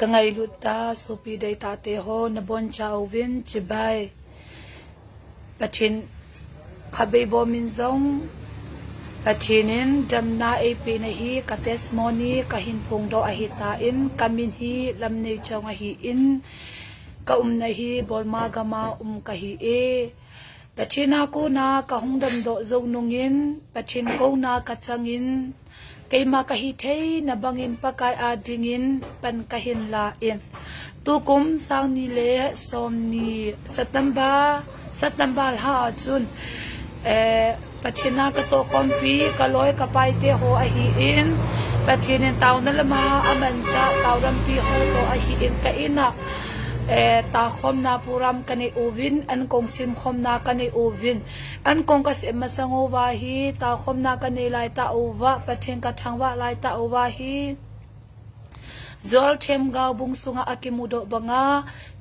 kangai luta sopi dai ta te ho na bon chau win chibai pathin khabe bo min zong pathinin damna e pe na hi ka testimony ka hin phung do a hi ta in kamin hi lam nei chang a hi in ka na hi bolma gama ka hi e pachina ko na ka hungdam do zo nungin pachin ko na ka changin keima ka hi thei na bangin pakai a dingin pan ka hin la in tu kum sang ni le som ni satamba ha chun pachina ka to kompi ka loi ka pai te ho a hi in pachinin taw na lama aman cha taw ram pi ho to a hi in ka ina ta khom na puram kani ovin an kong sim khom na kani ovin an kong ka sim masango wa hi ta khom na kani lai ta ova pathin ka thangwa lai ta ova hi zol them gaw bung sunga akimudo banga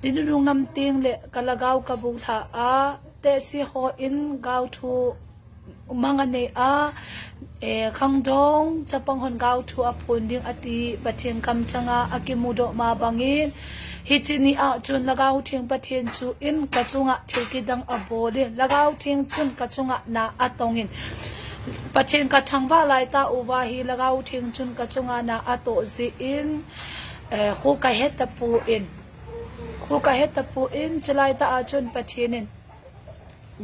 dinulung nam ting le kalagaw kabula a te si ho in gaw thu mangane a khangdong chapang hon gaw thu apun ding ati pathin kam changa akimudo ma bangin hichini a chun lagaw thing pathin chu in kachunga thekidang abole lagaw thing chun kachunga na atongin pathin ka thangwa lai ta uwa hi lagaw thing chun kachunga na ato zi in khu ka hetapu in chalai ta a chun pathinin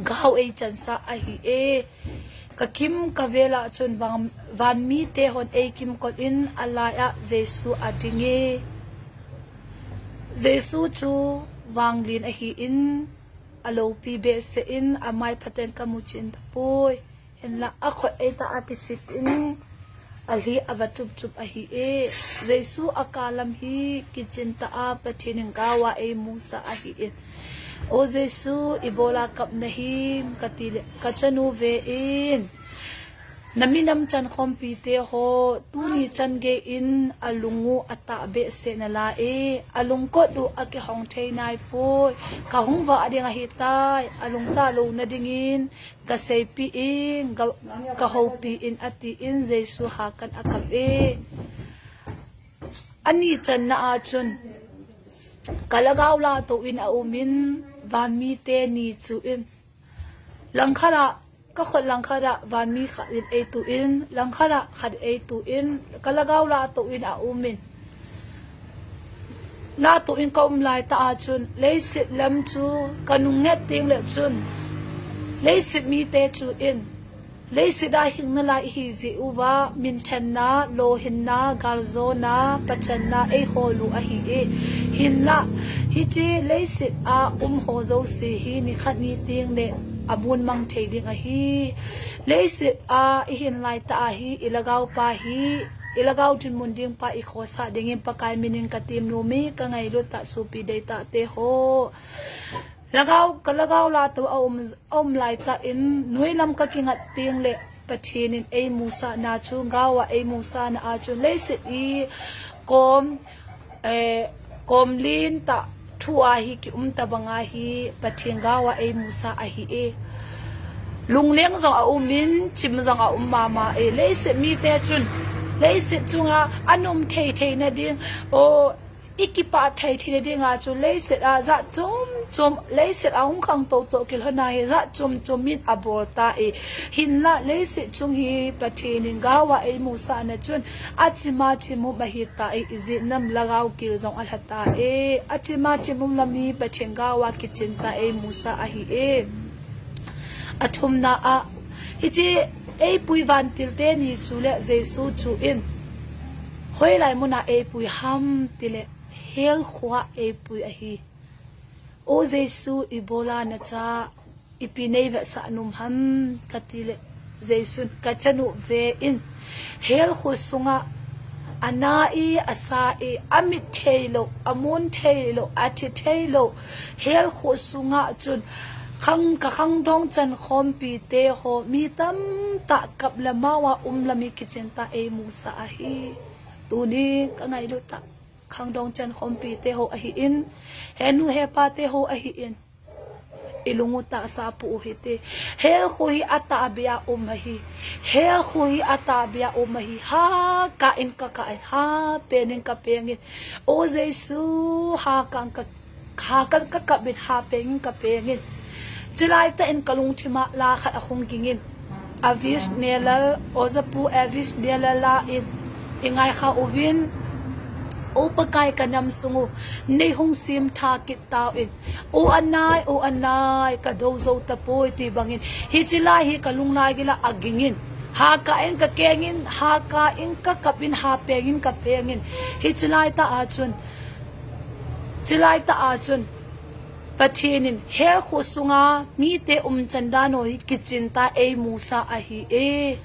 gaw e chansa a hi e kakim kavela chun van mi te hon e kim kon in alaya jesu atinge jesu chu wanglin a hi in alo pi be se in amai phaten kamuchin tapoi en la akho e ta atisip in alhi avatup chup a hi e jesu akalam hi kichinta a pathinin gawa e musa a hi in o jesu ibola kap nahim katile kachanu ve in naminam chan khompi te ho tuni chan ge in alungu ata be se na la e alung ko du ake hong thei nai po ka hung wa adinga hi tai alung ta lo na dingin ka sei pi in ka ho pi in ati in jesu ha kan akap e ani chan na a chun kalagaw la to in a umin van mi te ni chu in langkhara ka khot langkhara van mi kha in e tu in langkhara khat e tu in kalagaw la to in a umin la to in ka lai ta a chun leisit lam chu kanung nget ting le chun leisit mi te chu in leisida hing na lai hi zi uwa min than na lo hin na galzo na pachan na e holu a hi e hin la hi chi leisit a ho zo se hi ni khat ni ting le abun mang thei ding a hi leisit a hin lai ta a hi ilagaw pa hi ilagaw tin mun ding pa i khosa dingin pa kai minin katim no mi ka ngai lo ta supi dei ta te ho lagaw la to om lai ta in nuilam ka kingat ting le pathinin e musa na chu gawa e musa na a chu leisit i kom lin ta thua hi ki ta banga hi pathin gawa e musa a hi e lungleng zong a umin chim zong a mama e leisit mi te chun leisit chunga anum thei na ding o ikipa thai thine dinga chu leiset a za chom leiset a hung khang to kil hona he za chom mit aborta e hinla leiset chung hi pathinin gawa e musa na chun achima chimu bahita e izinam lagaw kil zong alhata e achima chimu lami pathin gawa kichinta e musa a hi e athumna a hichi e puiwan tilte ni chule jesu chu in hoilai muna e pui ham tile hel khwa e pui a hi o jesu ibola na cha ipinei ve sa num ham katile jesu kachanu ve in hel khusunga anai asa e amit thailo amun thailo ati thailo hel khusunga chun khang dong chan khom pi te ho mi tam ta kap lamawa lami kichinta e musa a hi tuni ka ngai lo ta khang dong chan khom pi te ho a hi in henu he pa te ho a hi in ilunguta sa pu hite hel khui ata bia umahi hel khui ata bia umahi ha ka in ka ha penin ka pengin o Jesu ha kan ka bin ha pengin ka pengin jilai ta in kalung thima la kha ahung gingin avis nelal ozapu avis nelala in ingai kha ovin o pakai kanam sungu nei hong sim tha kit taw in o anai ka dozo tapoi ti bangin hi chila hi kalung lai gila agingin ha ka en ka kengin ha ka in ka kapin ha pengin ka pengin hi chilai ta achun patinin her khusunga mi te chandano hi kichinta e musa ahi e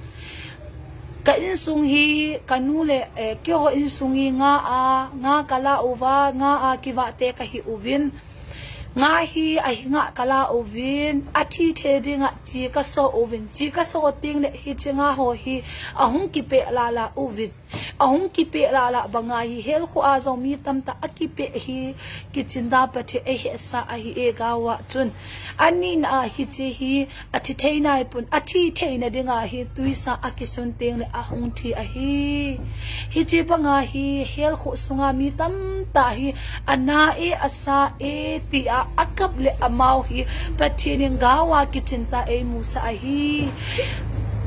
ka insung hi kanule kyo insungi nga kala ova nga kiwa te ka hi uvin nga hi nga kala ovin athi the nga chi ka so ovin chi ka so ting le hi chinga ho hi ahung ki pe la ovin ahung ki pe la banga hi hel khu azo mi tamta akipe hi kichinda pathe e sa hi e gawa chun ani na hi chi hi athi theina pun athi theina dinga hi tuisa akisun ting le ahung thi a hi chi banga hi hel khu sunga mi tamta hi ana e asa e ti akap le amau hi patinin gawa kichinta e musa hi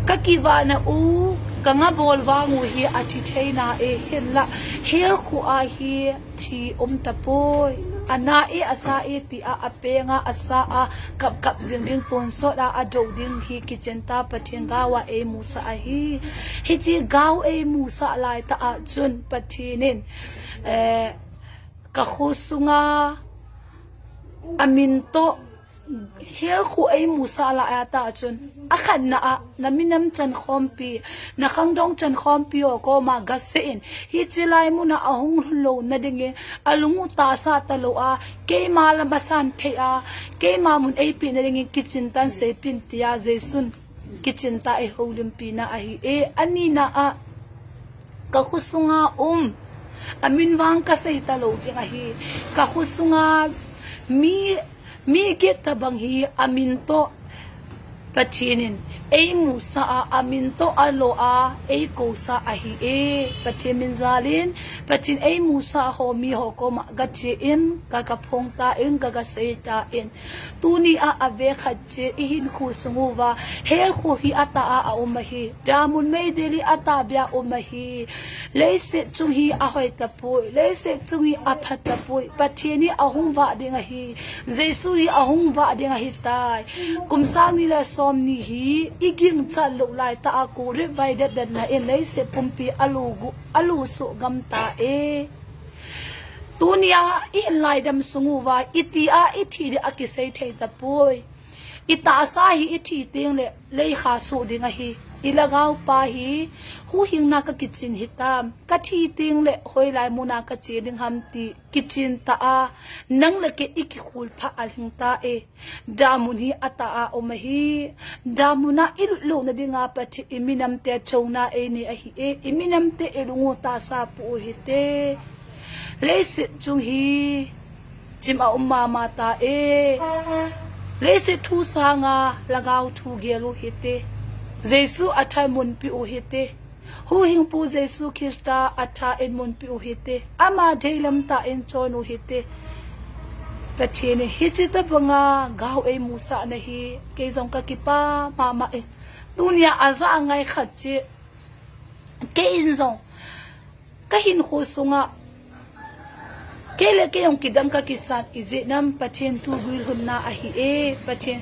kakiwa na u kanga bolwa ngu hi athi theina e hella hel khu a hi thi tapoi ana e asa e ti apenga asa kap zingding ton so da adoding hi kichinta pathin gawa e musa hi chi gaw e musa lai ta chun pathinin ka khusunga aminto hel khu ai musala ata chun akhan na minam chan khompi na khangdong chan khompi o ko ma gasein hi chilai mu na ahung lo na dinge alungu ta sa ta lo a ke ma la basan the a ke ma mun ai pi na dinge kitchen tan se pin tia jesun kitchen ta e holim pi na ai e anina a ka khusunga amin wang ka sei ta lo ti hi ka khusunga mi get tabang hi aminto patinin e musa aminto alo e kosa ahi e patimin zalin patin e musa ho mi ho ko ma gachi in kakapong ta in gagasay ta in tuni ave khache ihin khu sunguwa hel khu hi ata umahi damun may deli ata bia umahi leise chung hi ahoy tapoi leise chung hi aphat tapoi patini ahung wa dinga hi jesu hi ahung wa dinga hi tai kumsang nila som ni hi iging chalo lai ta aku revider dan na in leise pumpi alu su gamta e tunia in lai dam sunguwa ithi de akisai thei tapoi ita sahi ithi ting le kha su dinga hi ilagaw pa hi hu hingna ka kitchen hitam ka thi ting le hoi lai muna ka che ding hamti kitchen ta nang le ke iki khul pha alhing ta e damun hi ata omahi damuna ilu na dinga pathi iminam te chona e ni a hi e iminam te elungu ta sa pu hi te leise chung hi chima umma mata e leise thu sanga lagaw thu gelu hi te Jesu athai mun pi uhite hu hing pu Jesu Krista atha en mun pi uhite ama deilam ta en chon uhite pachene hichita banga gaw e musa na hi ke jong ka kipa mama e dunia aza ngai khache ke injong ka hin khosunga kele ke yong kidang ka kisan ize nam pachen tu guil hunna ahi e pachen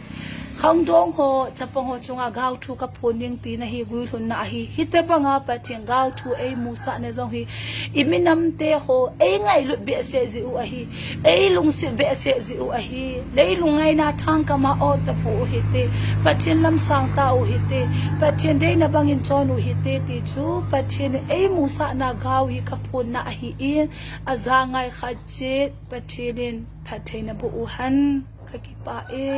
khangdong ho chapong ho chunga gaw thu ka phoning ti na hi guil hunna ahi hite banga pachen gaw thu e musa ne jong hi iminam te ho e ngai lu be se ji u ahi e lung se be se ji u ahi leilung ngai na thang ka ma o ta pu hite pachen lam sang ta u hite pachen dei na bangin chon u hite ti chu pachen e musa na gaw hi ka phon na ahi in azangai khache pachenin pathaina bu uhan ka ki pa e